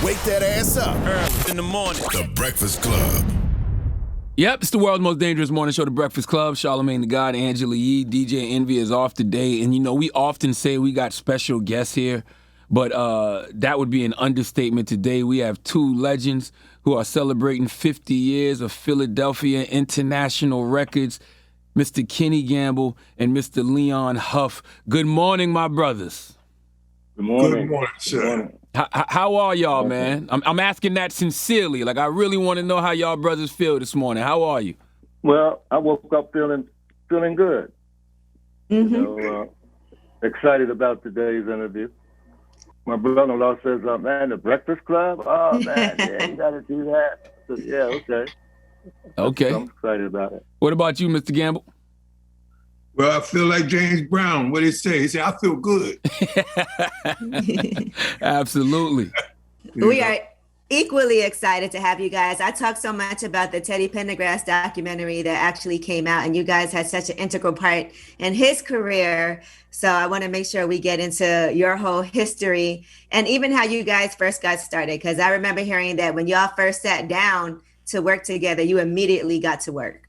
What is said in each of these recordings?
Wake that ass up. Early in the morning. The Breakfast Club. Yep, it's the world's most dangerous morning show, The Breakfast Club. Charlamagne the God, Angela Yee, DJ Envy is off today. And, you know, we often say we got special guests here, but that would be an understatement today. We have two legends who are celebrating 50 years of Philadelphia International Records, Mr. Kenny Gamble and Mr. Leon Huff. Good morning, my brothers. Good morning. Good morning, sir. Good morning. How are y'all, man? I'm asking that sincerely. Like, I really want to know how y'all brothers feel this morning. How are you? Well, I woke up feeling good. Mm-hmm. So, excited about today's interview. My brother-in-law says, man, the Breakfast Club? Oh, man, yeah, you got to do that. I said, yeah, okay. Okay. I'm excited about it. What about you, Mr. Gamble? Well, I feel like James Brown. What did he say? He said, I feel good. Absolutely. We are equally excited to have you guys. I talked so much about the Teddy Pendergrass documentary that actually came out, and you guys had such an integral part in his career. So I want to make sure we get into your whole history and even how you guys first got started. Because I remember hearing that when y'all first sat down to work together, you immediately got to work.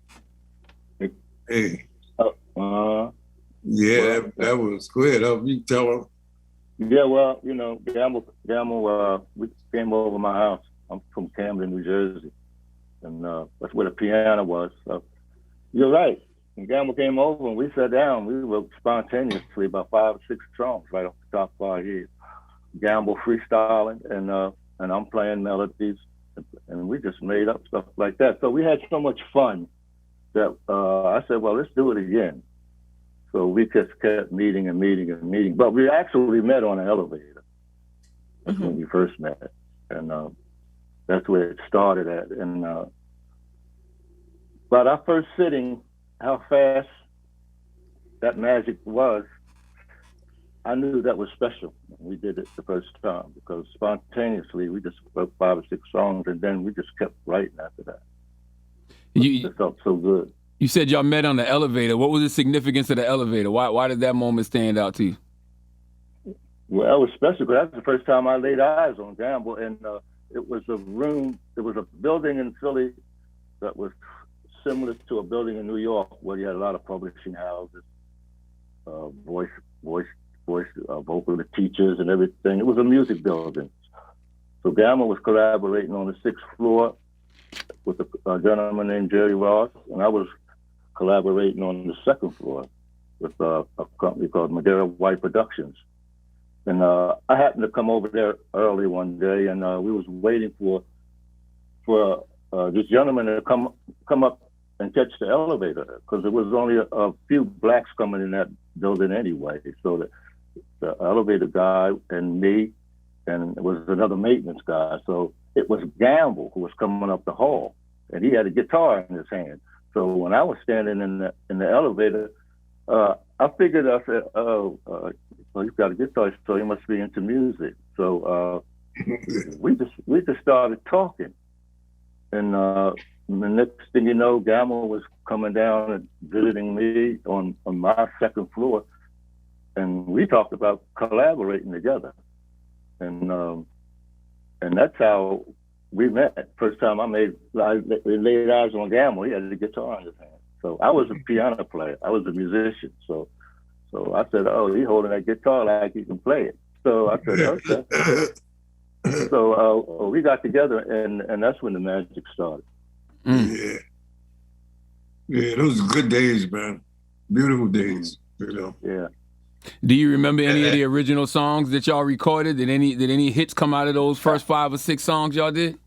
Hey. Well, that was good. You tell him. Yeah, well, you know, Gamble, we came over my house. I'm from Camden, New Jersey. And that's where the piano was. So you're right. When Gamble came over and we sat down, we wrote spontaneously about 5 or 6 songs right off the top of our head. Gamble freestyling and I'm playing melodies. And we just made up stuff like that. So we had so much fun that I said, well, let's do it again. So we just kept meeting. But we actually met on an elevator. That's when we first met. And that's where it started at. And but our first sitting, how fast that magic was, I knew that was special. We did it the first time because spontaneously we just wrote 5 or 6 songs and then we just kept writing after that. It felt so good. You said y'all met on the elevator. What was the significance of the elevator? Why did that moment stand out to you? Well, it was special because that's the first time I laid eyes on Gamble, and it was a room. There was a building in Philly that was similar to a building in New York where you had a lot of publishing houses, vocal teachers and everything. It was a music building. So Gamble was collaborating on the 6th floor with a gentleman named Jerry Ross, and I was collaborating on the 2nd floor with a company called Madeira White Productions. And I happened to come over there early one day, and we was waiting for this gentleman to come up and catch the elevator, because there was only a few blacks coming in that building anyway. So the elevator guy and me, and it was another maintenance guy. So it was Gamble who was coming up the hall, and he had a guitar in his hand. So when I was standing in the elevator, I figured, I said, well, he's got a guitar, so he must be into music. So we just started talking, and the next thing you know, Gamble was coming down and visiting me on my 2nd floor, and we talked about collaborating together, and that's how we met. First time I laid eyes on Gamble, he had a guitar in his hand. So I was a piano player. I was a musician. So I said, oh, he's holding that guitar like he can play it. So I said, okay. So we got together, and that's when the magic started. Yeah, those were good days, man. Beautiful days, you know. Yeah. Do you remember any of the original songs that y'all recorded? Did any hits come out of those first 5 or 6 songs y'all did?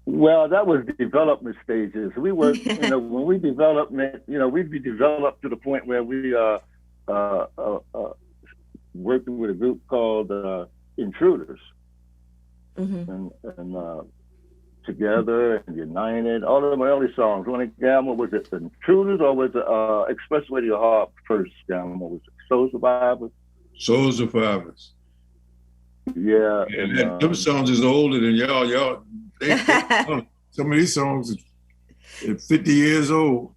Well, that was development stages. We were, when we developed, we'd be developed to the point where we working with a group called Intruders, and Together and United. All of my early songs. When Gamble, was it Intruders or was it Expressway to Your Heart first? Gamble, was it Soul Survivors? Soul Survivors. Yeah, and them songs is older than y'all. Some of these songs are 50 years old.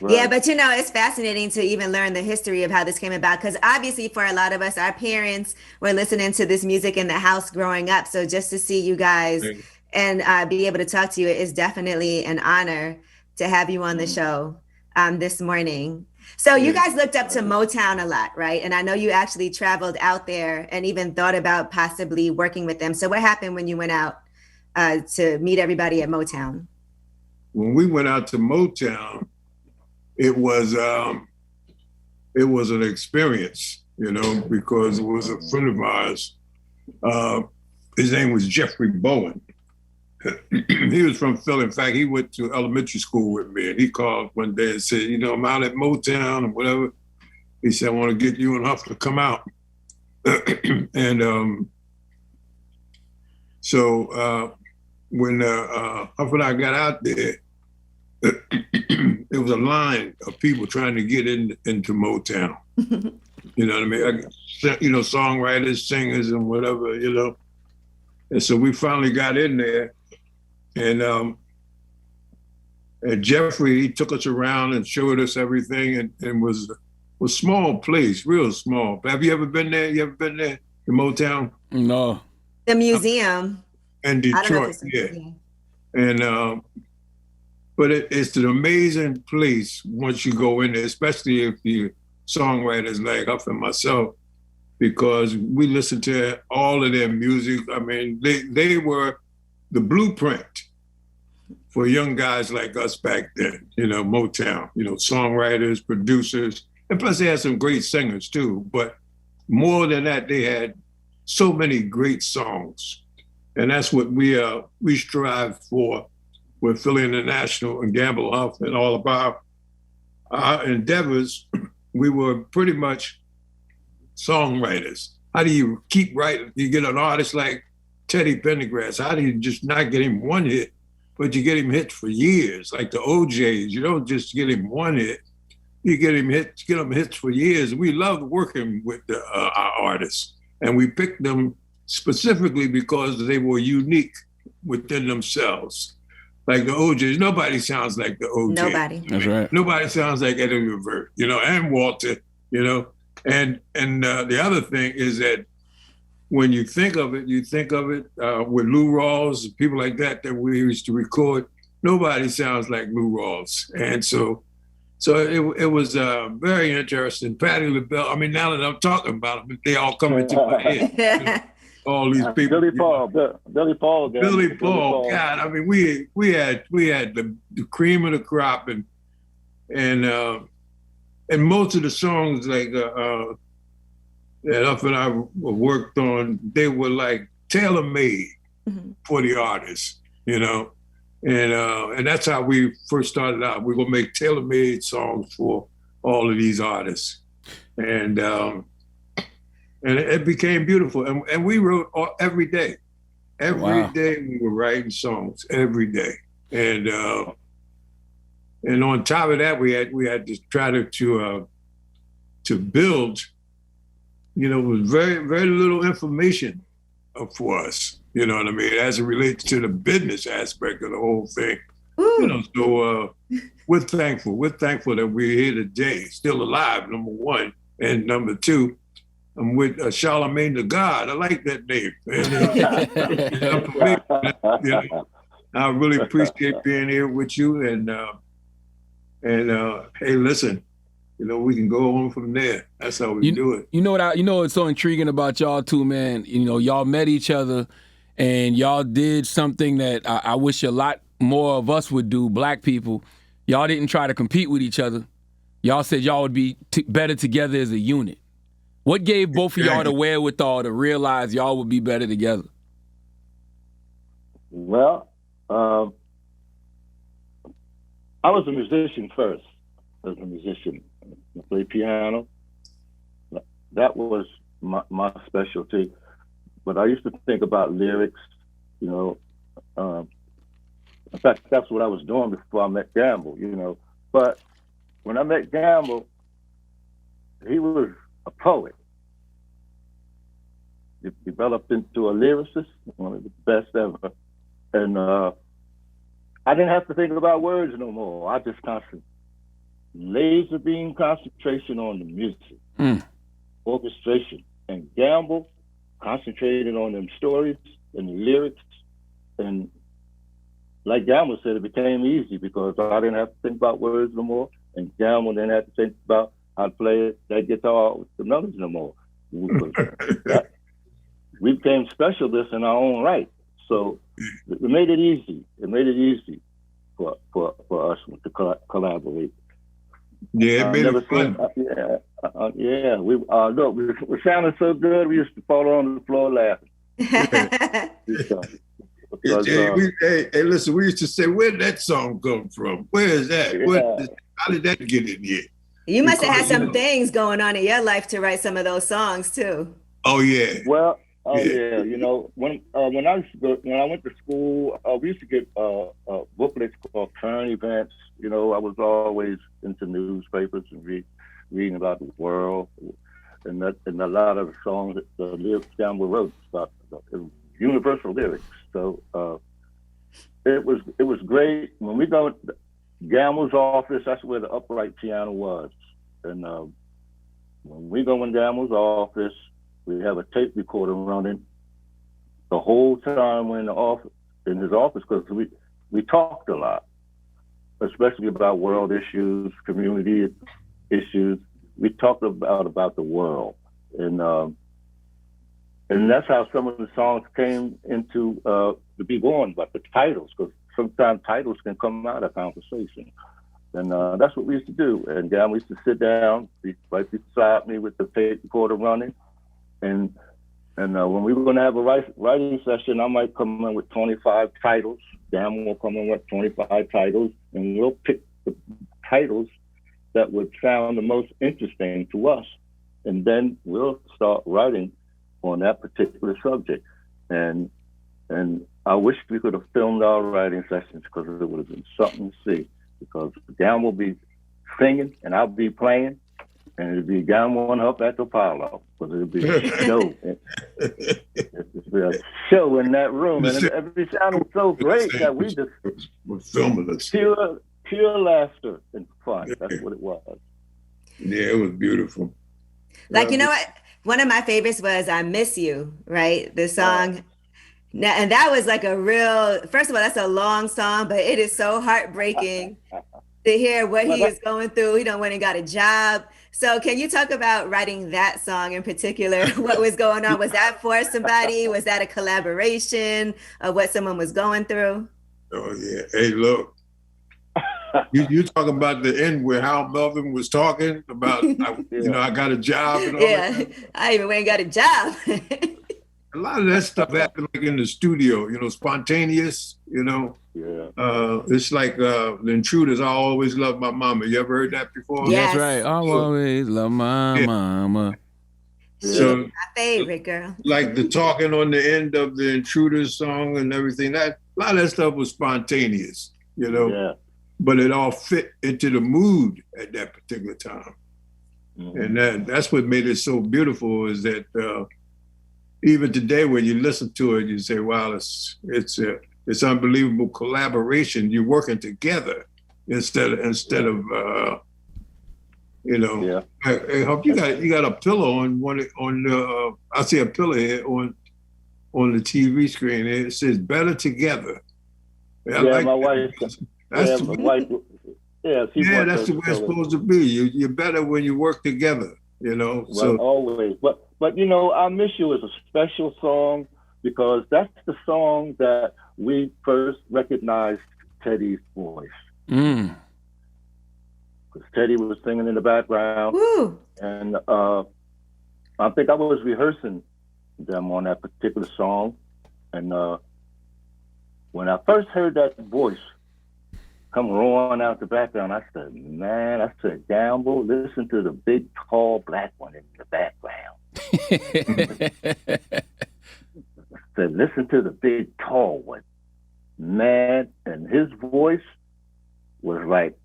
Right. Yeah, but it's fascinating to even learn the history of how this came about because obviously for a lot of us, our parents were listening to this music in the house growing up. So just to see you guys and be able to talk to you is definitely an honor to have you on the show this morning. So you guys looked up to Motown a lot, right? And I know you actually traveled out there and even thought about possibly working with them. So what happened when you went out to meet everybody at Motown? When we went out to Motown, it was an experience, because it was a friend of ours. His name was Jeffrey Bowen. He was from Philly. In fact, he went to elementary school with me, and he called one day and said, I'm out at Motown and whatever. He said, I want to get you and Huff to come out. And so when Huff and I got out there, there was a line of people trying to get into Motown. You know what I mean? Songwriters, singers, and whatever, And so we finally got in there, and Jeffrey, he took us around and showed us everything, and was a small place, real small. Have you ever been there? You ever been there in Motown? No. The museum. In Detroit, yeah. And but it's an amazing place once you go in there, especially if you're songwriters like Huff and myself, because we listened to all of their music. I mean, they were the blueprint for young guys like us back then, Motown, songwriters, producers, and plus they had some great singers too. But more than that, they had so many great songs. And that's what we strive for with Philly International and Gamble Huff and all of our endeavors. We were pretty much songwriters. How do you keep writing? You get an artist like Teddy Pendergrass. How do you just not get him one hit, but you get him hits for years? Like the OJs, you don't just get him one hit. You get him hits for years. We loved working with our artists, and we picked them specifically because they were unique within themselves. Like the OJs, nobody sounds like the OJ. Nobody. That's right. Nobody sounds like Eddie Levert, and Walter, And the other thing is that when you think of it with Lou Rawls, people like that we used to record. Nobody sounds like Lou Rawls, and so it was very interesting. Patti LaBelle. I mean, now that I'm talking about them, they all come into my head. All these people. Billy Paul. Billy Paul. God, I mean, we had the cream of the crop, and most of the songs like that Huff and I worked on, they were like tailor-made for the artists, and that's how we first started out. We were gonna make tailor-made songs for all of these artists, and it became beautiful. And we wrote every day. Every day we were writing songs every day. And on top of that, we had to try to build, with very, very little information for us, you know what I mean, as it relates to the business aspect of the whole thing. So we're thankful. We're thankful that we're here today, still alive, number one. And number two, I'm with Charlamagne the God. I like that name. I really appreciate being here with you. And hey, listen, we can go on from there. That's how we do it. You know what's so intriguing about y'all two, man? Y'all met each other, and y'all did something that I wish a lot more of us would do. Black people, y'all didn't try to compete with each other. Y'all said y'all would be better together as a unit. What gave both of y'all the wherewithal to realize y'all would be better together? Well, I was a musician first. I played piano. That was my specialty. But I used to think about lyrics, in fact, that's what I was doing before I met Gamble, But when I met Gamble, he was a poet. He developed into a lyricist, one of the best ever. And I didn't have to think about words no more. I just constantly laser beam concentration on the music, orchestration, and Gamble concentrated on them stories and the lyrics. And like Gamble said, it became easy because I didn't have to think about words no more, and Gamble didn't have to think about how to play that guitar with the numbers no more. We became specialists in our own right. So it made it easy. It made it easy for us to collaborate. Yeah, it made it fun. We look, we sounded so good. We used to fall on the floor laughing. Hey, listen, we used to say, where did that song come from? Where is that? How did that get in here? You must have had some things going on in your life to write some of those songs too. Oh yeah. Well, yeah. You know, when I went to school, we used to get booklets called current events. You know, I was always into newspapers and reading about the world, and a lot of the songs that the lyrics Gamble wrote about universal lyrics. So it was great. When we go to Gamble's office, that's where the upright piano was. And when we go in Gamble's office, we have a tape recorder running the whole time we're in his office, because we talked a lot, especially about world issues, community issues. We talked about the world, and that's how some of the songs came into to be born. But the titles, because sometimes titles can come out of conversation, and that's what we used to do. And we used to sit down right beside me with the tape recorder running, and when we were going to have a writing session, I might come in with 25 titles. Dan will come in with 25 titles, and we'll pick the titles that would sound the most interesting to us, and then we'll start writing on that particular subject. And I wish we could have filmed our writing sessions, because it would have been something to see. Because Dan will be singing and I'll be playing, and it'd be Gamble and Huff at the Apollo, because it'd be a show. It'd be a show in that room, and it sounded so great that we just filming this. Pure laughter and fun. That's what it was. Yeah, it was beautiful. Like, you know what? One of my favorites was "I Miss You," right? The song. And that was like a real, first of all, that's a long song, but it is so heartbreaking to hear what he is going through. He done went and got a job. So can you talk about writing that song in particular? What was going on? Was that for somebody? Was that a collaboration of what someone was going through? Oh yeah. Hey, look, you talking about the end where Hal Melvin was talking about, I got a job and all that. I even went and got a job. A lot of that stuff happened like in the studio, spontaneous, Yeah. It's like The Intruders, I Always Love My Mama. You ever heard that before? Yes. That's right. I always love my mama. So my favorite girl. Like the talking on the end of the Intruders song and everything, a lot of that stuff was spontaneous, Yeah. But it all fit into the mood at that particular time. Mm-hmm. And that's what made it so beautiful, is that even today, when you listen to it, you say, "Wow, it's unbelievable collaboration. You're working together instead of Yeah. I hope you got a pillow on I see a pillow here on the TV screen. It says "Better Together." My wife. That's my wife. Yeah, that's the way it's supposed to be. You're better when you work together. Well, so always. But "I Miss You" is a special song, because that's the song that we first recognized Teddy's voice. Because Teddy was singing in the background. Woo. And I think I was rehearsing them on that particular song. And when I first heard that voice come roaring out the background, I said, "Gamble, listen to the big, tall, black one in the background." I said, "Listen to the big, tall one." Man, and his voice was like,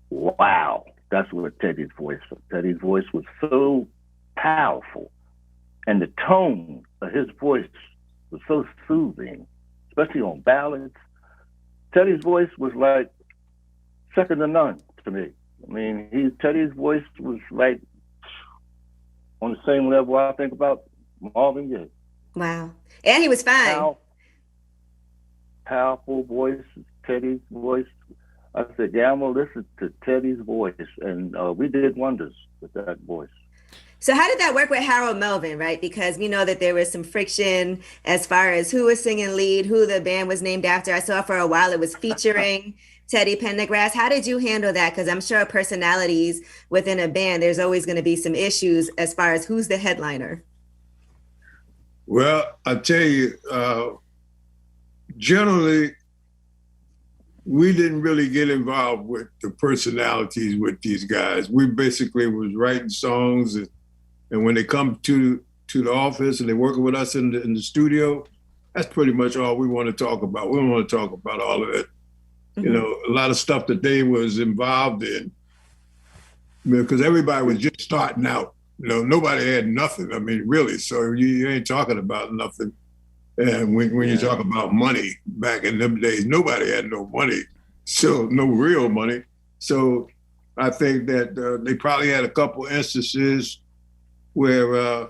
wow. That's what Teddy's voice was. Teddy's voice was so powerful. And the tone of his voice was so soothing, especially on ballads. Teddy's voice was like second to none to me. I mean, Teddy's voice was right on the same level I think about Marvin Gaye. Wow. And he was fine. Powerful voice, Teddy's voice. I said, yeah, I'm going to listen to Teddy's voice. And we did wonders with that voice. So how did that work with Harold Melvin, right? Because we know that there was some friction as far as who was singing lead, who the band was named after. I saw for a while it was featuring Teddy Pendergrass. How did you handle that? Because I'm sure personalities within a band, there's always going to be some issues as far as who's the headliner. Well, I tell you, generally, we didn't really get involved with the personalities with these guys. We basically was writing songs, and when they come to the office and they're working with us in the studio, that's pretty much all we want to talk about. We don't want to talk about all of it. Mm-hmm. You know, a lot of stuff that they was involved in, because everybody was just starting out. You know, nobody had nothing. I mean, really. So you ain't talking about nothing. And when you talk about money, back in them days, nobody had no money, so no real money. So I think that they probably had a couple instances where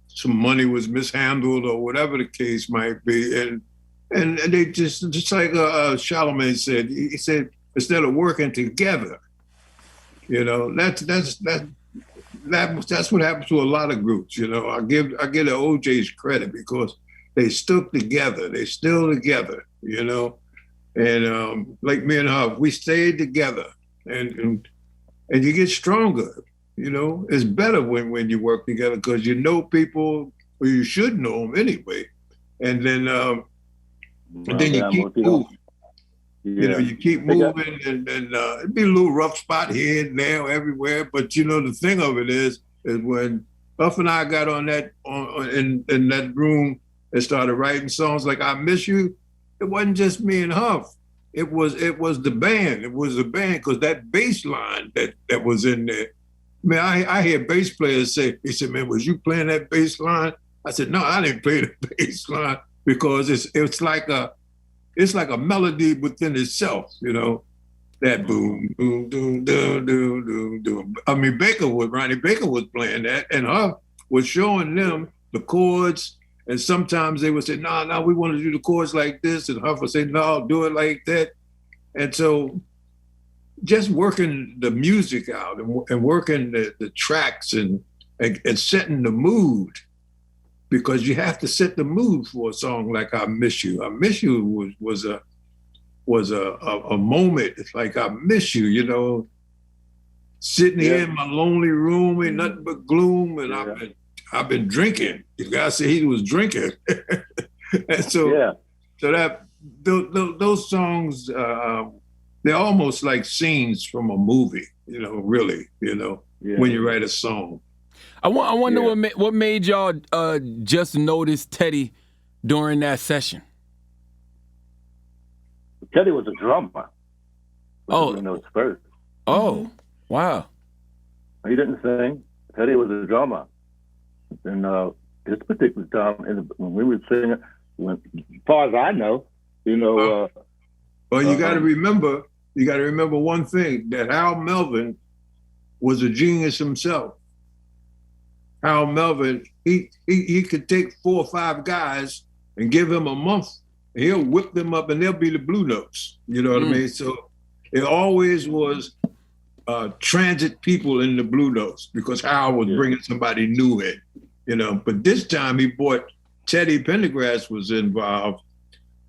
some money was mishandled or whatever the case might be. And they just like Charlamagne said, he said, instead of working together, you know, that's what happens to a lot of groups. You know, I give the OJ's credit because they stuck together. They still together, you know. And like me and Huff, we stayed together, and you get stronger. You know, it's better when you work together because you know people, or you should know them anyway. And then you keep moving. Yeah. You know, you keep moving, and it'd be a little rough spot here and there, everywhere. But you know, the thing of it is when Huff and I got in that room and started writing songs like "I Miss You," it wasn't just me and Huff. It was the band. It was the band because that bass line that was in there. Man, I hear bass players say, he said, "Man, was you playing that bass line?" I said, "No, I didn't play the bass line because it's like a melody within itself, you know, that boom, boom, boom, boom, boom, boom, boom." I mean, Ronnie Baker was playing that, and Huff was showing them the chords, and sometimes they would say, "No, we want to do the chords like this," and Huff would say, "No, do it like that." And so just working the music out and working the tracks and setting the mood, because you have to set the mood for a song like "I Miss You." "I Miss You" was a moment. It's like, I miss you, you know, sitting here in my lonely room, ain't nothing but gloom, and I've been drinking. You guys say he was drinking, and so that those songs, they're almost like scenes from a movie, you know, really, you know, when you write a song. I wonder what made y'all just notice Teddy during that session. Teddy was a drummer. Notes first. Oh, wow. He didn't sing. Teddy was a drummer. And this particular time, when we were singing, as far as I know, you know. Well, you got to remember one thing, that Hal Melvin was a genius himself. Hal Melvin, he could take 4 or 5 guys and give him a month, and he'll whip them up, and they'll be the Blue Notes. You know what I mean? So it always was transit people in the Blue Notes because Hal was bringing somebody new in, you know. But this time he brought Teddy Pendergrass was involved.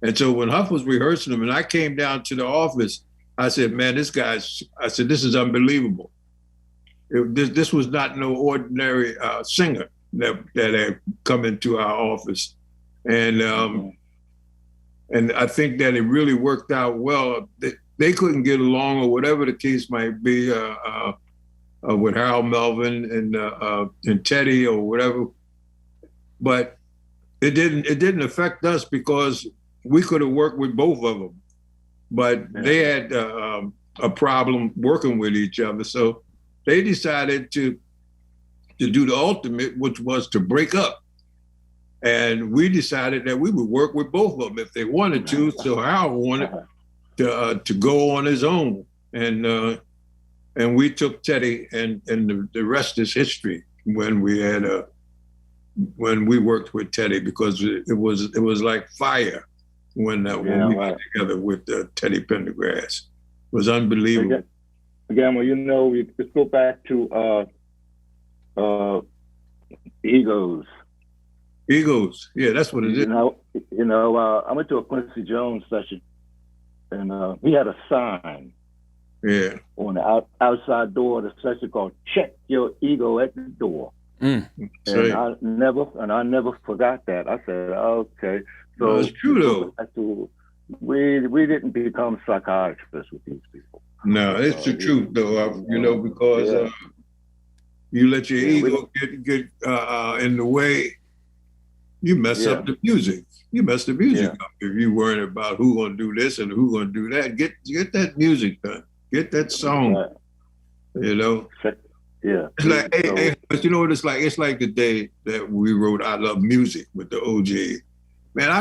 And so when Huff was rehearsing them and I came down to the office, I said, "Man, this is unbelievable. This was not no ordinary singer that had come into our office." And I think that it really worked out well. They couldn't get along, or whatever the case might be, with Harold Melvin and Teddy or whatever. But it didn't affect us because we could have worked with both of them. But they had a problem working with each other, so they decided to do the ultimate, which was to break up. And we decided that we would work with both of them if they wanted to. So Hal wanted to go on his own. And And we took Teddy, and the rest is history. When we worked with Teddy, because it was like fire when we got together with Teddy Pendergrass. It was unbelievable. Again, well, you know, let's go back to Egos. Egos, yeah, that's what it is. You know, I went to a Quincy Jones session, and he had a sign. Yeah. On the outside door of the session called "Check Your Ego at the Door." And I never forgot that. I said, okay. So no, it's true though. We didn't become psychiatrists with these people. No, it's the truth though. You know, because you let your ego get in the way, you mess up the music. You mess the music up if you worry about who gonna do this and who gonna do that. Get that music done. Get that song. You know. Yeah. It's like, hey, but you know what it's like? It's like the day that we wrote "I Love Music" with the OJ. Man, I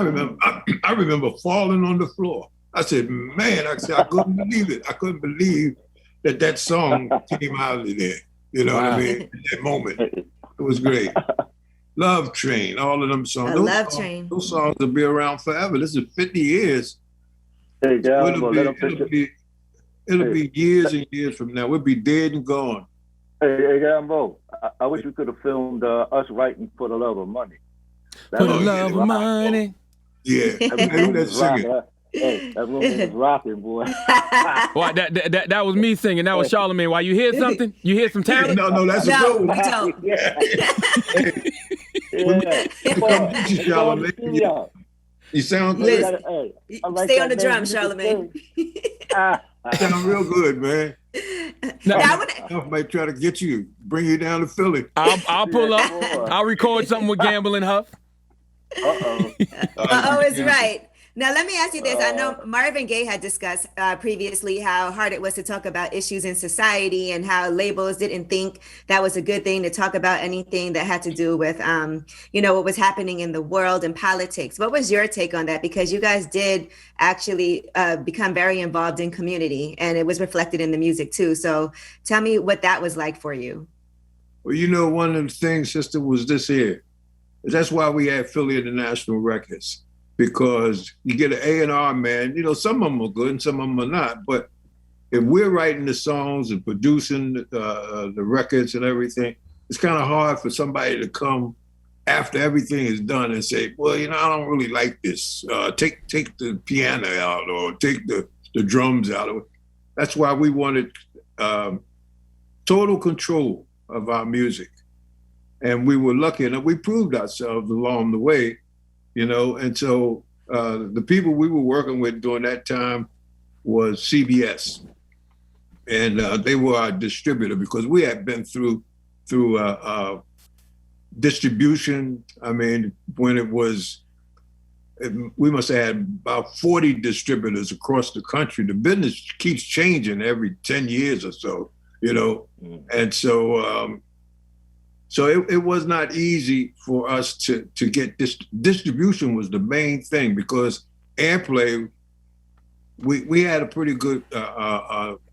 remember falling on the floor. I said, man, I couldn't believe it. I couldn't believe that song came out of there. You know what I mean? In that moment, it was great. Love Train, all of them songs. Those songs will be around forever. This is 50 years. Hey, so it'll be years and years from now. We'll be dead and gone. Hey, Gambo, I wish we could have filmed us writing "For the Love of Money." For the love of money. Yeah, let's sing it. Hey, that room was rocking, boy. Well, that was me singing. That was Charlamagne. Why you hear something? You hear some talent? No, that's a good one. Charlamagne. You sound good. Stay on the drums, Charlamagne. Sound real good, man. I might try to bring you down to Philly. I'll pull up. I'll record something with Gamble and Huff. Is right. Now, let me ask you this. I know Marvin Gaye had discussed previously how hard it was to talk about issues in society and how labels didn't think that was a good thing to talk about anything that had to do with, what was happening in the world and politics. What was your take on that? Because you guys did actually become very involved in community, and it was reflected in the music too. So tell me what that was like for you. Well, one of the things, sister, was this here. That's why we had Philly International Records. Because you get an A&R man, some of them are good and some of them are not. But if we're writing the songs and producing the records and everything, it's kind of hard for somebody to come after everything is done and say, well, I don't really like this. Take the piano out or take the drums out. That's why we wanted total control of our music. And we were lucky enough, we proved ourselves along the way. And so the people we were working with during that time was CBS, and they were our distributor because we had been through distribution. I mean, when we must have had about 40 distributors across the country. The business keeps changing every 10 years or so, and so. So it was not easy for us to get this. Distribution was the main thing because airplay, we had a pretty good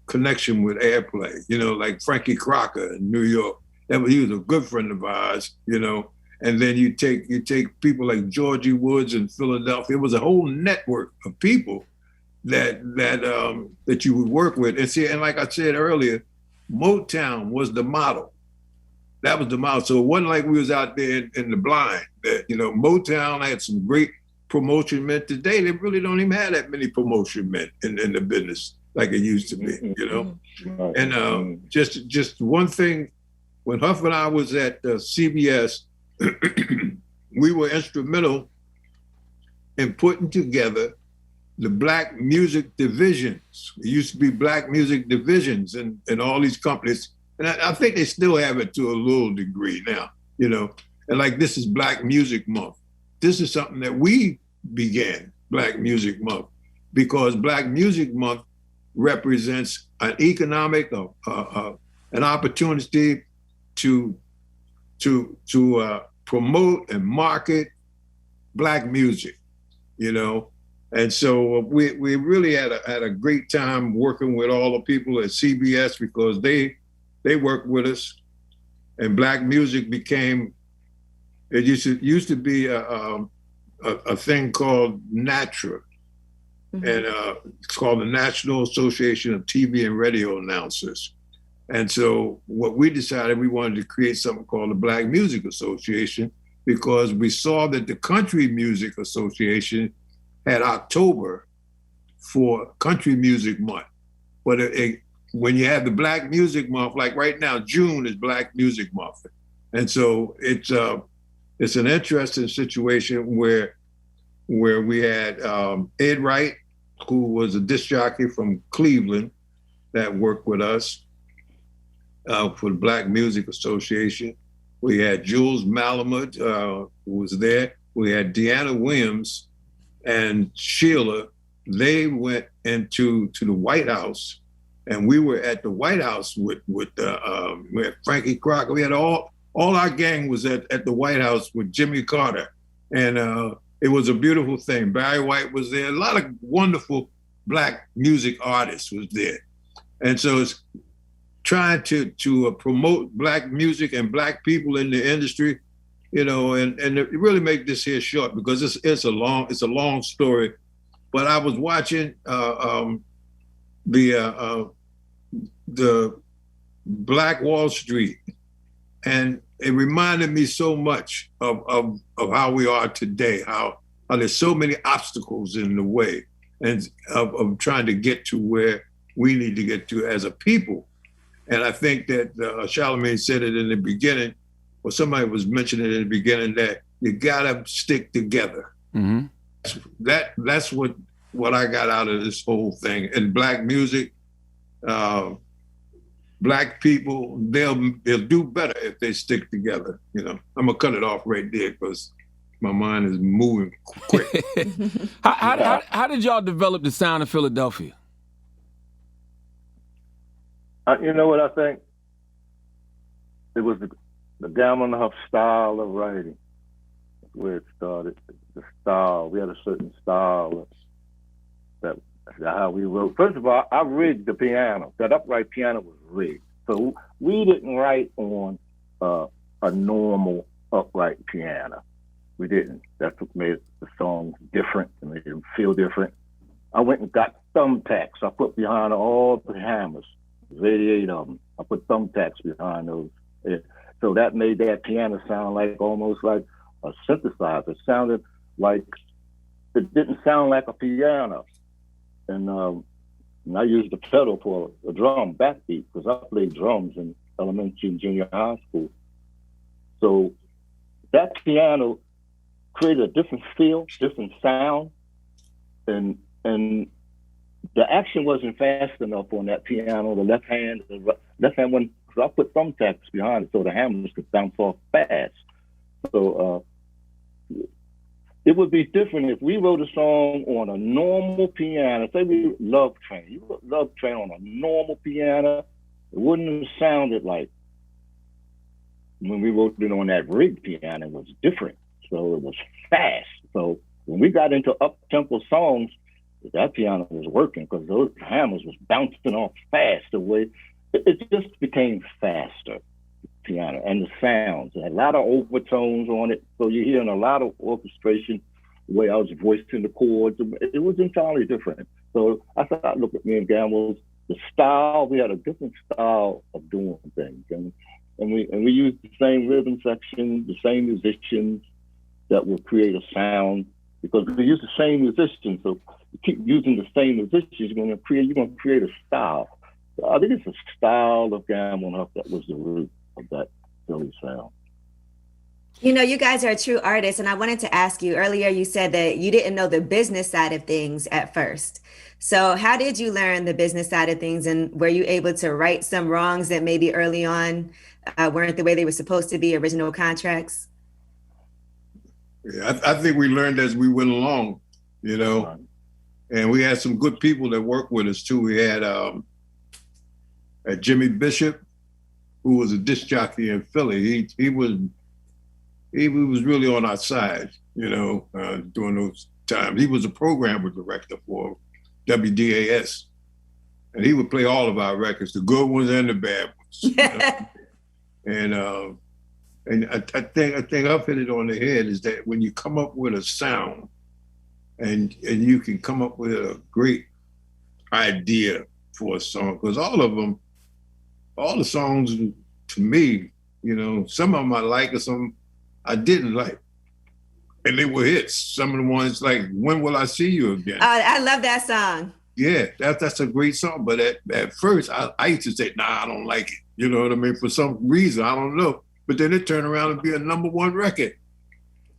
connection with airplay, like Frankie Crocker in New York. He was a good friend of ours, and then you take people like Georgie Woods in Philadelphia. It was a whole network of people that you would work with. And like I said earlier, Motown was the model. That was the model. So it wasn't like we was out there in the blind. That Motown had some great promotion men. Today they really don't even have that many promotion men in the business like it used to be. And just one thing, when Huff and I was at CBS, we were instrumental in putting together the black music divisions. It used to be black music divisions in all these companies. And I think they still have it to a little degree now, and like this is Black Music Month. This is something that we began, Black Music Month, because Black Music Month represents an economic, an opportunity to promote and market Black music, And so we really had a great time working with all the people at CBS because they worked with us, and black music became. It used to be a thing called NATRA, and it's called the National Association of TV and Radio Announcers. And so what we decided, we wanted to create something called the Black Music Association because we saw that the Country Music Association had October for Country Music Month. But when you have the Black Music Month, like right now, June is Black Music Month. And so it's an interesting situation where we had Ed Wright, who was a disc jockey from Cleveland that worked with us for the Black Music Association. We had Jules Malamud, who was there. We had Deanna Williams and Sheila. They went into the White House, and we were at the White House with Frankie Crocker. We had all our gang was at the White House with Jimmy Carter, and it was a beautiful thing. Barry White was there. A lot of wonderful Black music artists was there, and so it's trying to promote Black music and Black people in the industry, and really make this here short because it's a long story. But I was watching the Black Wall Street, and it reminded me so much of how we are today, how there's so many obstacles in the way, and of trying to get to where we need to get to as a people. And I think that Charlamagne said it in the beginning, or somebody was mentioning it in the beginning, that you gotta stick together. Mm-hmm. That's what I got out of this whole thing. And Black music, Black people, they'll do better if they stick together. I'm gonna cut it off right there because my mind is moving quick. How did y'all develop the sound of Philadelphia? You know what I think? It was the Gamble and Huff style of writing. That's where it started. The style. We had a certain style that how we wrote. First of all, I rigged the piano. That upright piano was rigged. So we didn't write on a normal upright piano. We didn't. That's what made the songs different and made them feel different. I went and got thumbtacks. I put behind all the hammers. There's 88 of them. I put thumbtacks behind those. So that made that piano sound almost like a synthesizer. It sounded like, it didn't sound like a piano. And I used the pedal for a drum backbeat because I played drums in elementary and junior high school. So that piano created a different feel, different sound, and the action wasn't fast enough on that piano. The left hand wasn't, so I put thumbtacks behind it so the hammers could bounce off fast. So it would be different if we wrote a song on a normal piano. Say we Love Train. You wrote Love Train on a normal piano, it wouldn't have sounded like when we wrote it on that rigged piano. It was different. So it was fast. So when we got into up-tempo songs, that piano was working because those hammers was bouncing off fast. The way it just became faster, piano, and the sounds. It had a lot of overtones on it, so you're hearing a lot of orchestration. The way I was voicing the chords, it was entirely different. So I thought, look at me and Gamble's the style. We had a different style of doing things, and we used the same rhythm section, the same musicians that would create a sound because we use the same musicians. So you keep using the same musicians, you're going to create a style. So I think it's a style of Gamble and Huff that was the root of that Philly sound. You guys are true artists, and I wanted to ask you earlier, you said that you didn't know the business side of things at first. So how did you learn the business side of things, and were you able to right some wrongs that maybe early on weren't the way they were supposed to be, original contracts? Yeah, I think we learned as we went along, and we had some good people that worked with us too. We had Jimmy Bishop, who was a disc jockey in Philly. He was really on our side, doing times. He was a programmer director for WDAS. And he would play all of our records, the good ones and the bad ones. You know? And I think I've hit it on the head is that when you come up with a sound and you can come up with a great idea for a song, because all the songs to me, you know, some of them I like and some I didn't like. And they were hits. Some of the ones like When Will I See You Again? I love that song. Yeah, that's a great song. But at first I used to say, nah, I don't like it. You know what I mean? For some reason, I don't know. But then it turned around and be a #1 record.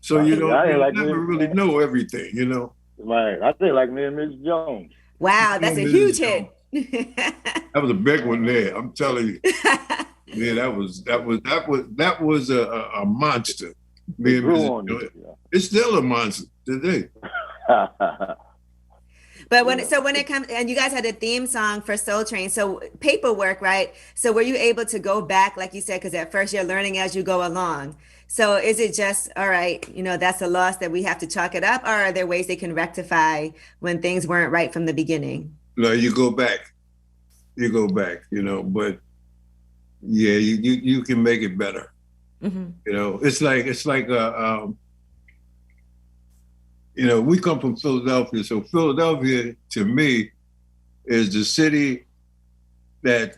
So you know, you like never really know everything, you know. Right. I think like me and Miss Jones. Wow, that's a huge hit. That was a big one there. I'm telling you. Yeah, that was a monster. Me and Miss Jones. It's still a monster today. But when it comes, and you guys had a theme song for Soul Train, so paperwork, right? So were you able to go back, like you said, because at first you're learning as you go along. So is it just, all right, you know, that's a loss that we have to chalk it up, or are there ways they can rectify when things weren't right from the beginning? No, you go back, you know, but yeah, you can make it better. Mm-hmm. You know, it's like you know, we come from Philadelphia, so Philadelphia to me is the city that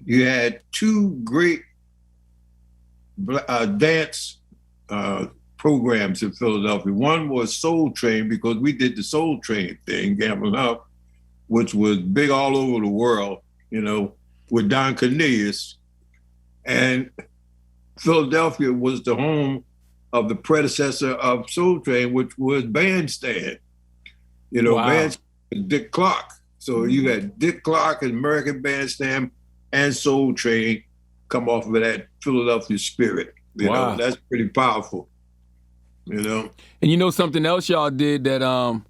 you had two great dance programs in Philadelphia. One was Soul Train, because we did the Soul Train thing, Gambling Huff, which was big all over the world, you know, with Don Cornelius. And Philadelphia was the home of the predecessor of Soul Train, which was Bandstand. You know, wow. Bandstand, Dick Clark. So you had Dick Clark and American Bandstand and Soul Train come off of that Philadelphia spirit. You know, that's pretty powerful. You know? And you know something else y'all did that I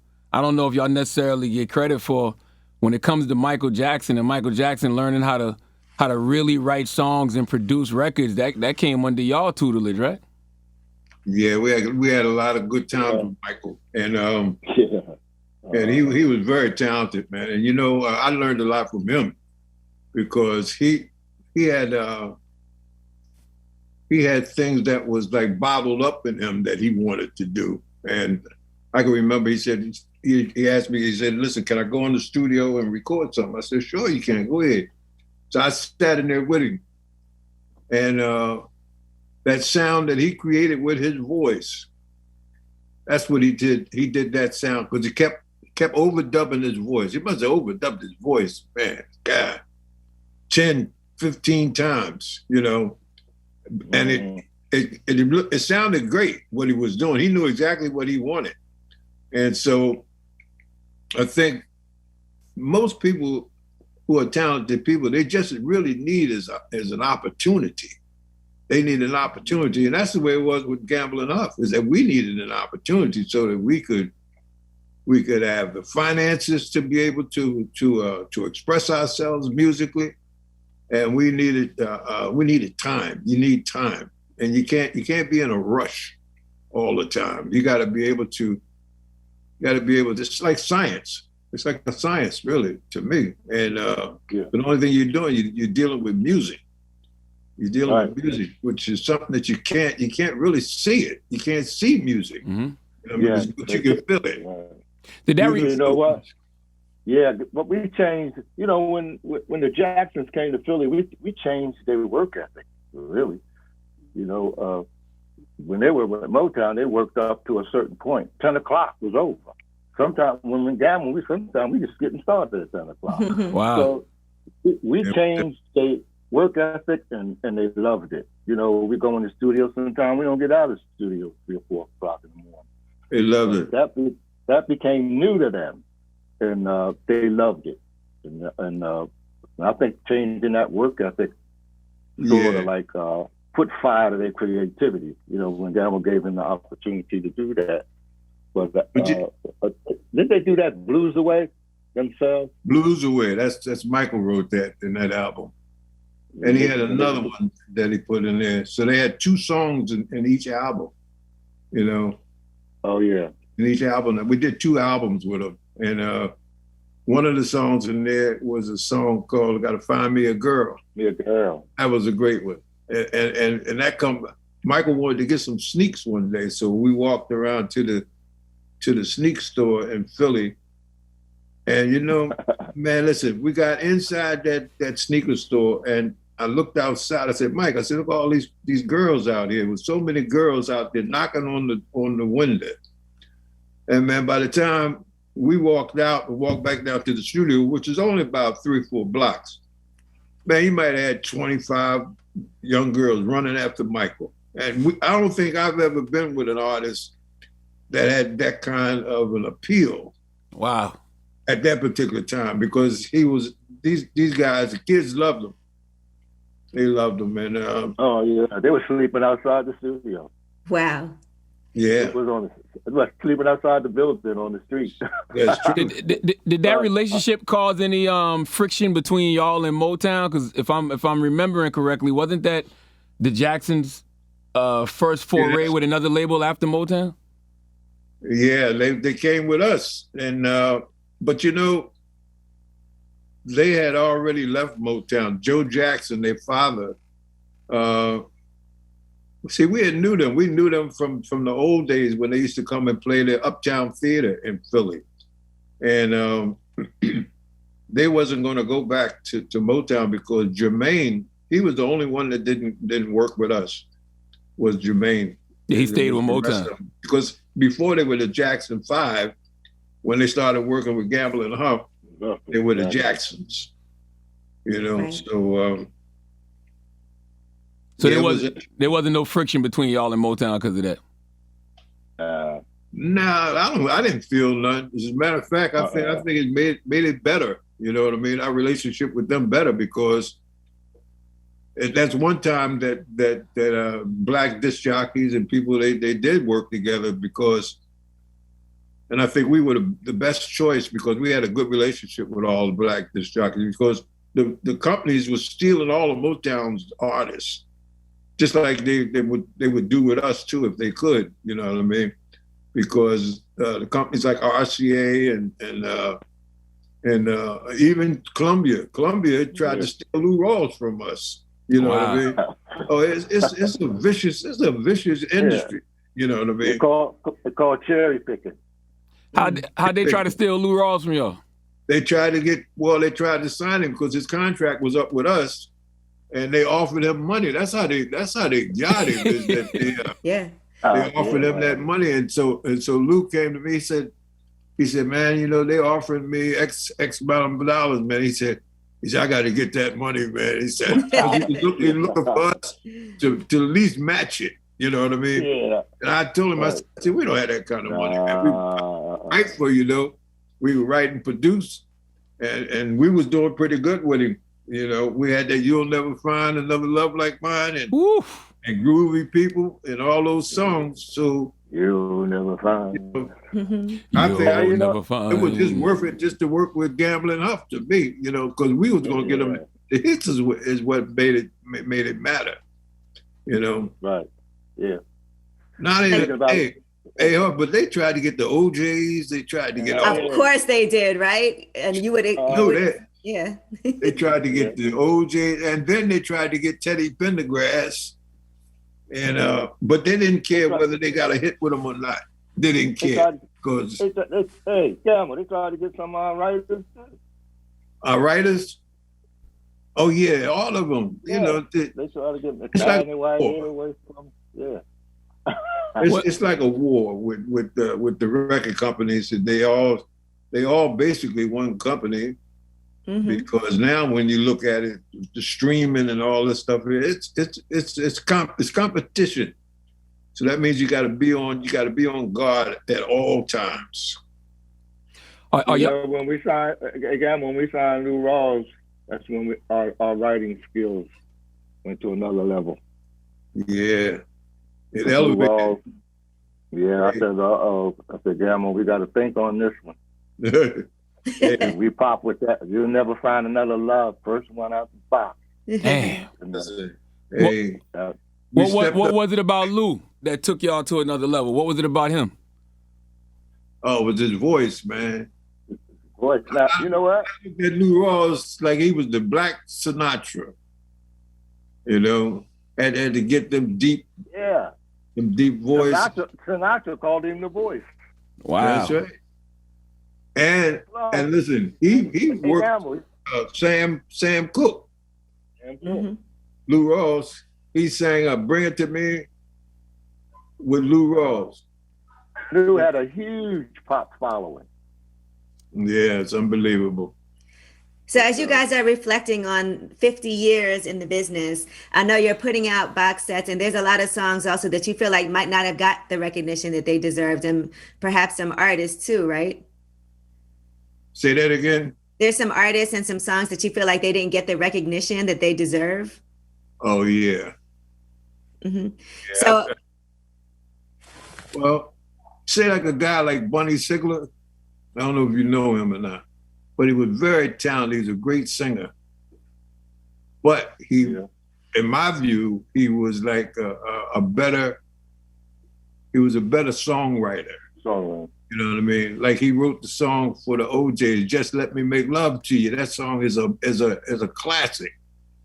don't know if y'all necessarily get credit for when it comes to Michael Jackson and Michael Jackson learning how to really write songs and produce records, that came under y'all tutelage, right? Yeah, we had a lot of good times with Michael, and and he was very talented, man. And you know, I learned a lot from him because he had things that was like bottled up in him that he wanted to do. And I can remember he said he asked me, he said, "Listen, can I go in the studio and record something?" I said, "Sure, you can. Go ahead." So I sat in there with him, and that sound that he created with his voice, that's what he did. He did that sound because he kept overdubbing his voice. He must have overdubbed his voice, man, God, 10, 15 times, you know. And it sounded great what he was doing. He knew exactly what he wanted. And so I think most people who are talented people, they just really need is an opportunity. They need an opportunity, and that's the way it was with Gambling Huff, is that we needed an opportunity so that we could have the finances to be able to express ourselves musically, and we needed time. You need time, and you can't be in a rush all the time. You got to be able to. It's like science. It's like a science, really, to me. And the only thing you're doing, you're dealing with music. You're dealing with music, which is something that you can't really see it. You can't see music. Mm-hmm. You know, but you can feel it. Did that you know what? Yeah, but we changed. You know, when the Jacksons came to Philly, we changed their work ethic. Really, you know, when they were with Motown, they worked up to a certain point. 10 o'clock was over. Sometimes when we gambled, we just getting started at 10 o'clock. Wow. So we changed their work ethic, and they loved it. You know, we go in the studio sometimes, we don't get out of the studio 3 or 4 o'clock in the morning. They loved it. That became new to them, and they loved it. And I think changing that work ethic sort of like put fire to their creativity. You know, when Gamble gave them the opportunity to do that. But didn't they do that Blues Away themselves? Blues Away. That's Michael wrote that in that album. And he had another one that he put in there. So they had 2 songs in each album, you know. Oh, yeah. in each album. And we did 2 albums with him. And one of the songs in there was a song called "Gotta Find Me a Girl." Me a girl. That was a great one. And that Michael wanted to get some sneaks one day, so we walked around to the sneak store in Philly. And you know, man, listen, we got inside that sneaker store, and I looked outside. I said, Mike, I said, look at all these girls out here. With so many girls out there knocking on the window. And man, by the time we walked out and walked back down to the studio, which is only about 3 or 4 blocks, man, he might have had 25 young girls running after Michael. And I don't think I've ever been with an artist that had that kind of an appeal. Wow. At that particular time, because he was these guys, the kids loved him. They loved him, and oh yeah, they were sleeping outside the studio. Wow. Yeah, it was sleeping outside the building on the street. That's true. Did that relationship cause any friction between y'all and Motown? Because if I'm remembering correctly, wasn't that the Jacksons' first foray with another label after Motown? Yeah, they came with us, and but you know, they had already left Motown. Joe Jackson, their father. See, we had knew them. We knew them from the old days when they used to come and play the Uptown Theater in Philly, and they wasn't going to go back to Motown because Jermaine, he was the only one that didn't work with us. Was Jermaine? Yeah, he stayed with Motown because before they were the Jackson 5, when they started working with Gamble and Huff, they were the Jacksons. You know, right. So yeah, there wasn't no friction between y'all and Motown because of that. Nah, I didn't feel none. As a matter of fact, I think it made it better. You know what I mean? Our relationship with them better because that's one time that black disc jockeys and people they did work together because, and I think we were the best choice because we had a good relationship with all the black disc jockeys because the companies were stealing all of Motown's artists. Just like they would do with us too if they could, you know what I mean? Because the companies like RCA and even Columbia tried to steal Lou Rawls from us. You know what I mean? Oh, it's a vicious industry. You know what I mean? It's called cherry picking. How'd they try to steal Lou Rawls from y'all? They tried to sign him because his contract was up with us. And they offered him money. That's how they got him. Yeah. They offered him that money, and so Luke came to me. He said, man, you know they offering me X amount of dollars, man. He said, I got to get that money, man. He said, he looking for us to at least match it. You know what I mean? Yeah. And I told him, I said, we don't have that kind of money, man. We write for we would write and produce, and we was doing pretty good with him. You know, we had that "You'll Never Find Another Love Like Mine" and "Groovy People" and all those songs. So you'll never find. You know, I think never find. It was just worth it just to work with Gamble and Huff to me. You know, because we was going to get them. The hits is what made it matter. You know. Right. Yeah. Not even. Hey, Huff, but they tried to get the OJs. They tried to get. Of course they did, right? And you would know that. Yeah. They tried to get the OJ, and then they tried to get Teddy Pendergrass, and but they didn't care whether they got a hit with them or not. They didn't care because hey, Gamble, they tried to get some writers. Writers? Oh yeah, all of them. Yeah. You know, they tried to get It's like a war with the record companies. They all basically one company. Mm-hmm. Because now, when you look at it, the streaming and all this stuff, it's competition. So that means you got to be on guard at all times. When we signed Lou Rawls, that's when our writing skills went to another level. Yeah, it elevated. Yeah, I said, Gamble, we got to think on this one. And we pop with that. You'll never find another love. First one out the box. Damn. Hey, what was it about Lou that took y'all to another level? What was it about him? Oh, it was his voice, man. Voice. Now, you know what? I looked at Lou Rawls like he was the Black Sinatra, you know, and to get them deep voice. Sinatra called him the voice. Wow. That's right. And listen, he worked with Sam Cooke. Mm-hmm. Lou Rawls, he sang "Bring It to Me" with Lou Rawls. Lou had a huge pop following. Yeah, it's unbelievable. So as you guys are reflecting on 50 years in the business, I know you're putting out box sets, and there's a lot of songs also that you feel like might not have got the recognition that they deserved, and perhaps some artists too, right? Say that again? There's some artists and some songs that you feel like they didn't get the recognition that they deserve. Oh, yeah. Mm-hmm. Yeah. So, well, say like a guy like Bunny Sigler. I don't know if you know him or not, but he was very talented. He's a great singer. But in my view, he was like a better songwriter. You know what I mean? Like he wrote the song for the OJs, "Just Let Me Make Love to You." That song is a classic,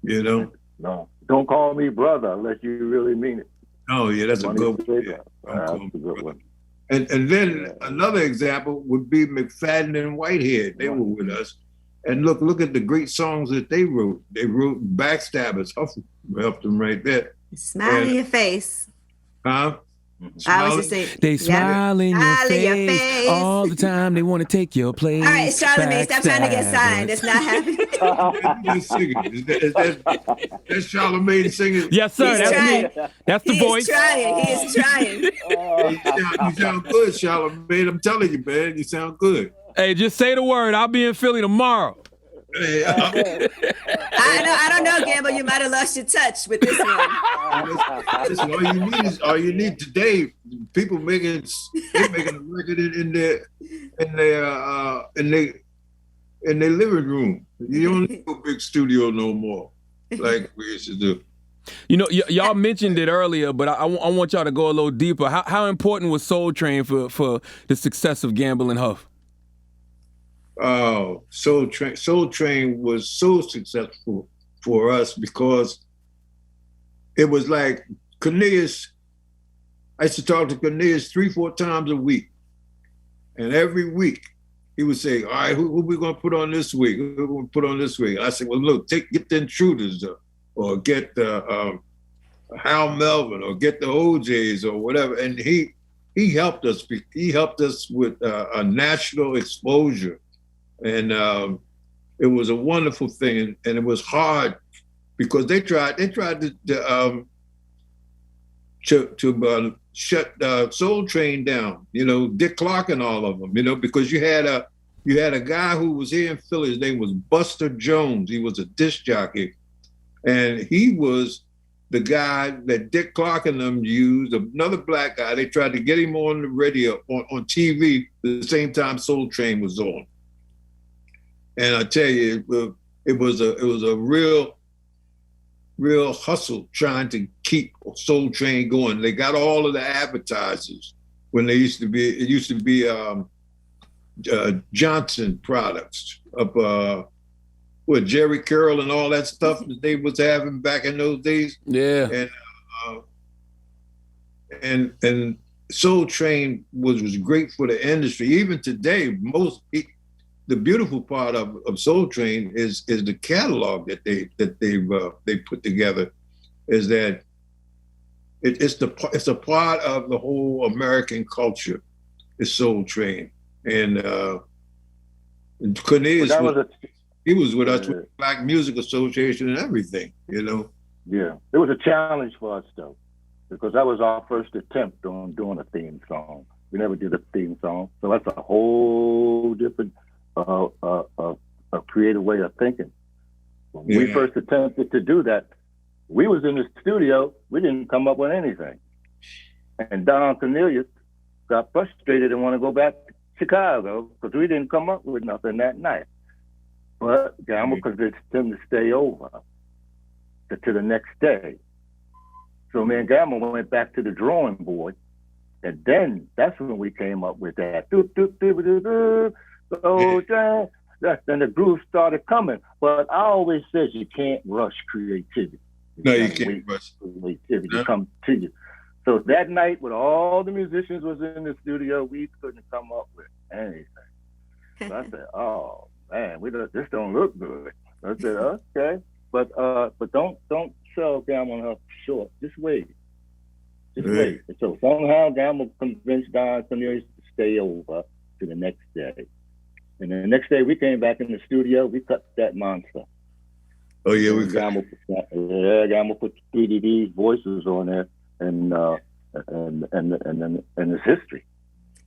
you know? No, don't call me brother unless you really mean it. Oh yeah, that's a good one. Yeah. That's a good one. And then another example would be McFadden and Whitehead. They were with us. And look at the great songs that they wrote. They wrote Backstabbers. Huff helped them right there. Smile in your face. Huh? I was just saying. They smile in your face all the time. They want to take your place. All right, Charlamagne, stop trying to get signed. It's not happening. That's Charlamagne singing. Yes, sir. That's me. That's the voice. He is trying. You sound good, Charlamagne. I'm telling you, man. You sound good. Hey, just say the word. I'll be in Philly tomorrow. Hey, I don't know, Gamble. You might have lost your touch with this one. Listen, all you need today. People making a record in their living room. You don't need a big studio no more, like we used to do. You know, y'all mentioned it earlier, but I want y'all to go a little deeper. How important was Soul Train for the success of Gamble and Huff? Oh, Soul Train was so successful for us because it was like Cornelius. I used to talk to Cornelius 3-4 times a week, and every week he would say, "All right, who we gonna put on this week? Who we gonna put on this week?" I said, "Well, look, get the Intruders, or get the Hal Melvin, or get the OJs, or whatever." And he helped us. He helped us with a national exposure. And it was a wonderful thing, and it was hard because they tried to shut Soul Train down. You know, Dick Clark and all of them. You know, because you had a guy who was here in Philly. His name was Buster Jones. He was a disc jockey, and he was the guy that Dick Clark and them used. Another black guy. They tried to get him on the radio, on TV, at the same time Soul Train was on. And I tell you, it was a real hustle trying to keep Soul Train going. They got all of the advertisers when it used to be Johnson products up with Jerry Curl and all that stuff that they was having back in those days. Yeah. And Soul Train was great for the industry. Even today, the beautiful part of Soul Train is the catalog that they put together. Is that it's a part of the whole American culture. Is Soul Train, and Cornelius he was with us with the Black Music Association and everything. You know. Yeah, it was a challenge for us though, because that was our first attempt on doing a theme song. We never did a theme song, so that's a whole different. A creative way of thinking. When we first attempted to do that, we was in the studio, we didn't come up with anything. And Don Cornelius got frustrated and wanted to go back to Chicago because we didn't come up with nothing that night. But Gamble convinced him to stay over to the next day. So me and Gamble went back to the drawing board And then that's when we came up with that. Doop, doop, doop, doop, doop, oh, yeah. Then the groove started coming. But I always said you can't rush creativity. You can't rush creativity to come to you. So that night, when all the musicians was in the studio, we couldn't come up with anything. So I said, "Oh man, this don't look good." I said, "Okay, but don't sell Gamble and Huff short. Just wait, wait." And so somehow Gamble convinced Don Cornelius to stay over to the next day. And then the next day we came back in the studio. We cut that monster. Oh yeah, we Gamble put 3D voices on there, and it's history.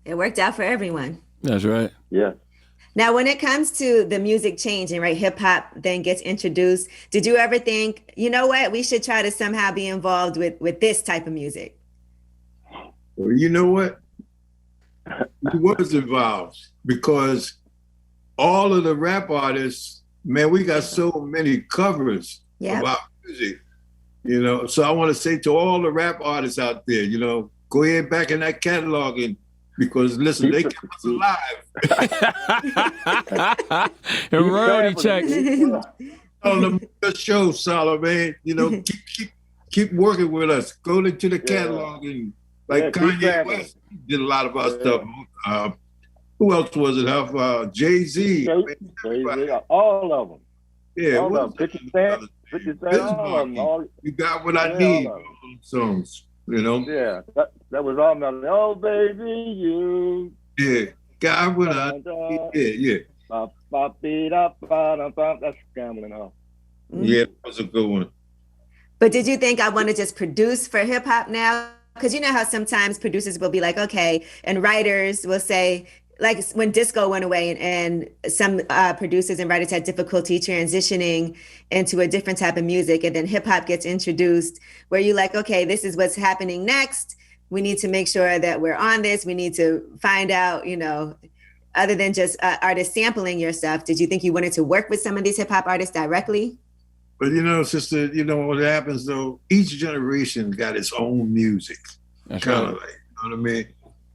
It worked out for everyone. That's right. Yeah. Now, when it comes to the music changing, right, hip hop then gets introduced. Did you ever think, you know what, we should try to somehow be involved with this type of music? Well, you know what? It was involved because all of the rap artists, man, we got so many covers of our music, you know. So I want to say to all the rap artists out there, you know, go ahead back in that catalog because listen, they kept us alive. And royalty checks. On the show, Charlamagne, you know, keep working with us. Go into the catalog and Kanye West did a lot of our stuff. Who else was it? Huff, Jay-Z. All of them. Yeah, all of them. 50 Cent, all of them. You got what I need. All songs, you know. Yeah, that was all melody. Oh baby, you. Yeah, got what I need. Yeah. That's Gambling Off. Yeah, that was a good one. But did you think I want to just produce for hip hop now? Because you know how sometimes producers will be like, okay, and writers will say, like when disco went away and some producers and writers had difficulty transitioning into a different type of music, and then hip hop gets introduced, where you're like, okay, this is what's happening next. We need to make sure that we're on this. We need to find out, you know, other than just artists sampling your stuff. Did you think you wanted to work with some of these hip hop artists directly? But you know, sister, you know what happens though? Each generation got its own music. Kind of like, you know what I mean?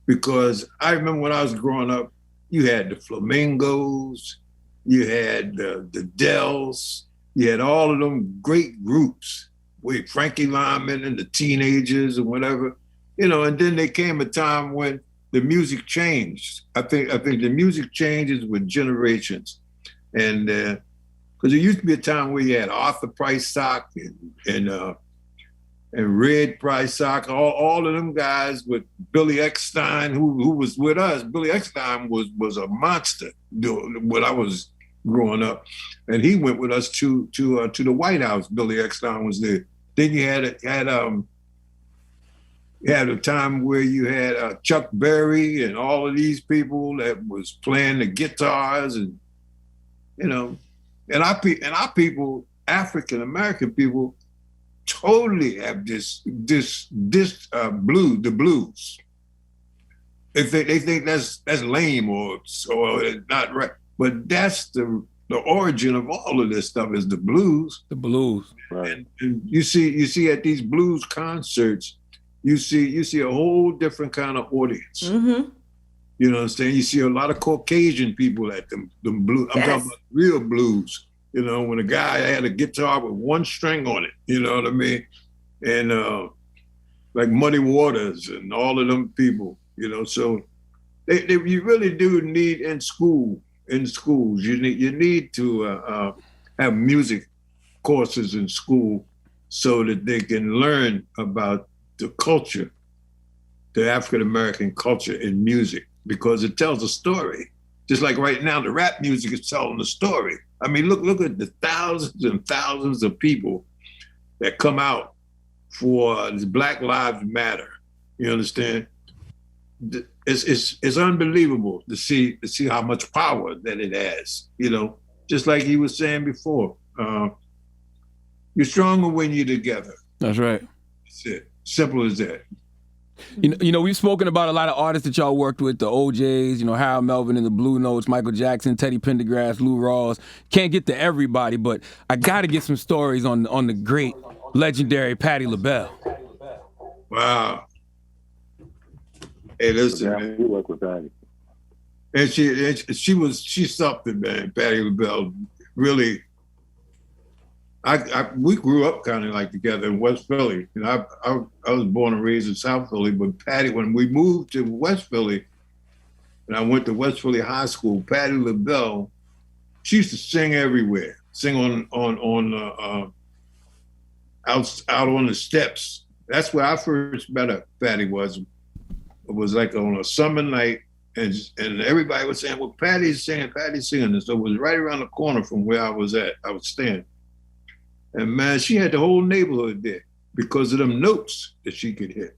Because I remember when I was growing up, you had the Flamingos, you had the Dells, you had all of them great groups with Frankie Lyman and the Teenagers and whatever, you know. And then there came a time when the music changed. I think the music changes with generations, and because there used to be a time where you had Arthur Price Sock and Red Price Sock, all of them guys with Billy Eckstein, who was with us. Billy Eckstein was a monster when I was growing up, and he went with us to the White House. Billy Eckstein was there. Then you had a time where you had Chuck Berry and all of these people that was playing the guitars, and you know, and our people, African American people, totally have this blues. They think that's lame or not right, but that's the origin of all of this stuff is the blues. The blues, right? And you see at these blues concerts, you see a whole different kind of audience. Mm-hmm. You know what I'm saying? You see a lot of Caucasian people at them blues. I'm talking about real blues. You know, when a guy had a guitar with one string on it, you know what I mean? And like Muddy Waters and all of them people, you know. So you really do need in schools, you need to have music courses in school so that they can learn about the culture, the African-American culture in music, because it tells a story. Just like right now, the rap music is telling a story. I mean, look at the thousands and thousands of people that come out for this Black Lives Matter. You understand? It's unbelievable to see how much power that it has. You know, just like he was saying before, you're stronger when you're together. That's right. That's it. Simple as that. You know, we've spoken about a lot of artists that y'all worked with, the OJs, you know, Harold Melvin and the Blue Notes, Michael Jackson, Teddy Pendergrass, Lou Rawls. Can't get to everybody, but I got to get some stories on the great, legendary Patti LaBelle. Wow. Hey, listen, So, man. you work with Patty. And she's something, man. Patti LaBelle, really. We grew up kind of like together in West Philly. You know, I was born and raised in South Philly, but Patti, when we moved to West Philly, and I went to West Philly High School, Patti LaBelle, she used to sing everywhere, sing on out on the steps. That's where I first met her. Patti was. It was like on a summer night, and everybody was saying, "Well, Patty's singing, Patty's singing." And so it was right around the corner from where I was at. I was staying. And man, she had the whole neighborhood there because of them notes that she could hit,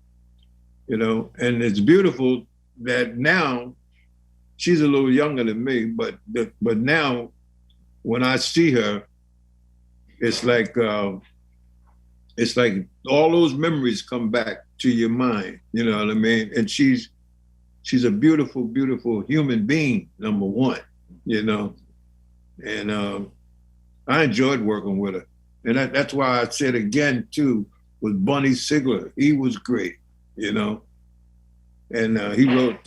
you know. And it's beautiful that now she's a little younger than me, but now when I see her, it's like all those memories come back to your mind. You know what I mean? And she's a beautiful, beautiful human being. Number one, you know, and I enjoyed working with her. And that's why I said again, too, with Bunny Sigler. He was great, you know. And he wrote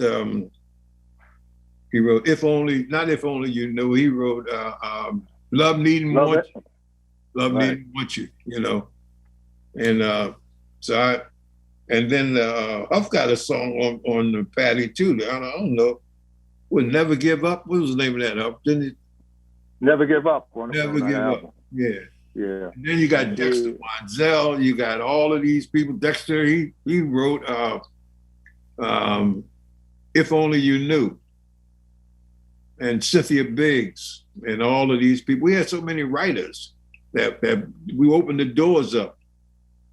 If Only, not If Only You Knew, he wrote Love Needn't Want You. Love Needn't Want You, you know. And and then Huff got a song on the Patty, too. I don't know. Would Never Give Up? What was the name of that, Huff? Didn't it? Never Give Up. Never Give Up, yeah. Yeah. And then you got Dexter Wansell. You got all of these people. Dexter, he wrote If Only You Knew. And Cynthia Biggs and all of these people. We had so many writers that we opened the doors up.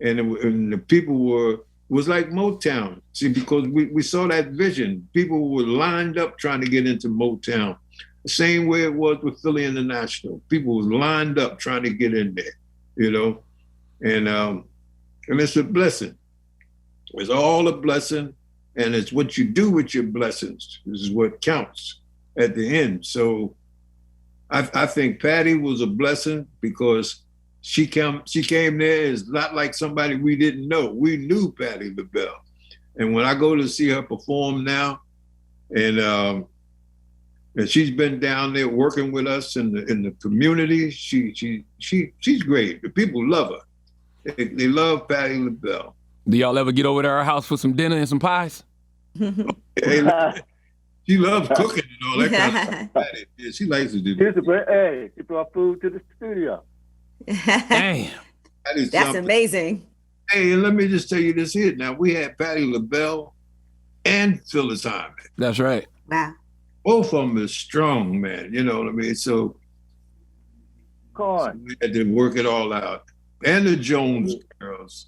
And the people was like Motown. See, because we saw that vision. People were lined up trying to get into Motown. The same way it was with Philly International. People was lined up trying to get in there, you know? And it's a blessing. It's all a blessing, and it's what you do with your blessings. This is what counts at the end. So I think Patti was a blessing because she came there as not like somebody we didn't know. We knew Patti LaBelle. And when I go to see her perform now, and she's been down there working with us in the community. She's great. The people love her. They love Patti LaBelle. Do y'all ever get over to her house for some dinner and some pies? She loves cooking and all that kind of stuff. Yeah, she likes to do that. Hey, she brought food to the studio. Damn. That's amazing. Hey, and let me just tell you this here. Now, we had Patti LaBelle and Phyllis Hyman. That's right. Wow. Both of them is strong, man. You know what I mean? So we had to work it all out. And the Jones girls.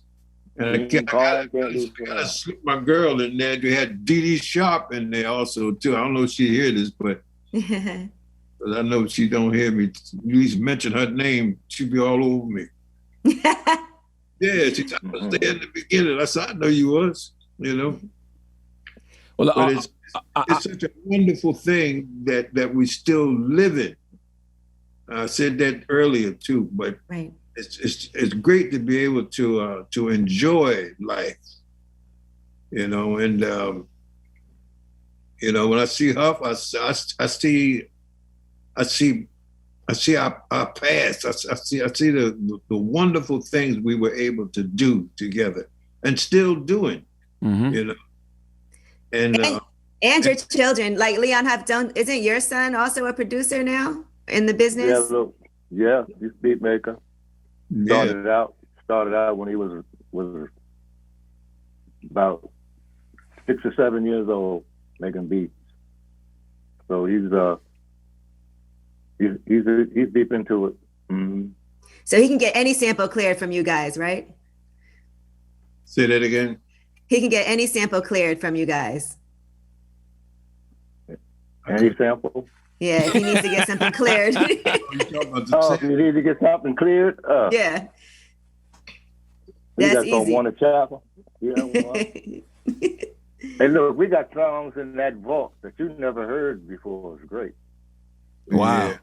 And I gotta slip my girl in there. We had Dee Dee Sharp in there also, too. I don't know if she hear this, but I know if she don't hear me, at least mention her name, she'll be all over me. Yeah, she was there in the beginning. I said, I know you was, you know. Well, but it's such a wonderful thing that we still live in. I said that earlier too, but right. It's great to be able to enjoy life, you know. And you know, when I see Huff, I see our past. I see the wonderful things we were able to do together and still doing, you know. And your children, like Leon Huff, isn't your son also a producer now in the business? Yeah, he's a beat maker. Started out when he was about 6 or 7 years old, making beats. So he's deep into it. Mm-hmm. So he can get any sample cleared from you guys, right? Say that again. He can get any sample cleared from you guys. Any sample? Yeah, if he needs to get something cleared. If you need to get something cleared? Yeah. That's easy. Want a chapel? Hey, look, we got songs in that vault that you never heard before. It's great. Wow. Yeah.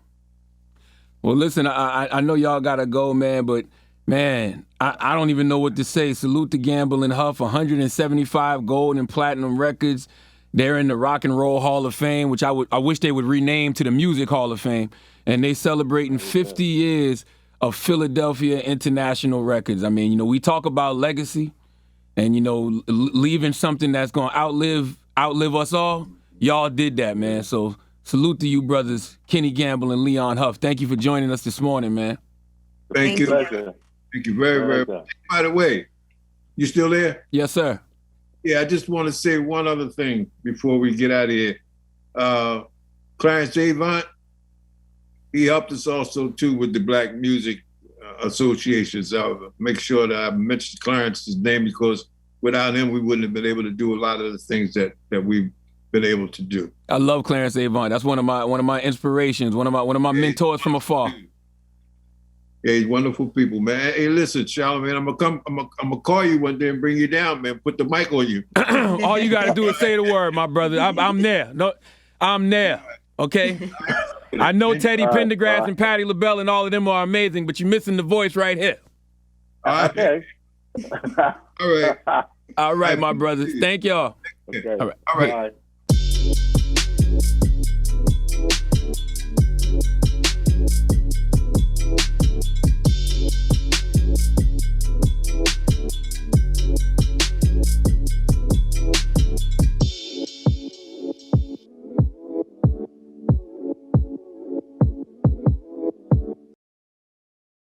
Well, listen, I know y'all got to go, man, but Man, I don't even know what to say. Salute to Gamble and Huff, 175 gold and platinum records. They're in the Rock and Roll Hall of Fame, which I wish they would rename to the Music Hall of Fame. And they celebrating 50 years of Philadelphia International Records. I mean, you know, we talk about legacy and, you know, leaving something that's going to outlive us all. Y'all did that, man. So salute to you, brothers, Kenny Gamble and Leon Huff. Thank you for joining us this morning, man. Thank you. Pleasure. Thank you very, very much. By the way, you still there? Yes, sir. Yeah, I just want to say one other thing before we get out of here. Clarence Avant, he helped us also, too, with the Black Music Associations. I'll make sure that I mention Clarence's name because without him, we wouldn't have been able to do a lot of the things that we've been able to do. I love Clarence Avant. That's one of my inspirations, one of my mentors from afar. Yeah, he's wonderful people, man. Hey, listen, Charlamagne, I'm gonna call you one day and bring you down, man. Put the mic on you. All you gotta do is say the word, my brother. I'm there. No, I'm there. Okay. I know Teddy Pendergrass and Patti LaBelle and all of them are amazing, but you're missing the voice right here. Okay. All right. All right, my brothers. Thank y'all. Okay. All right. All right. Bye.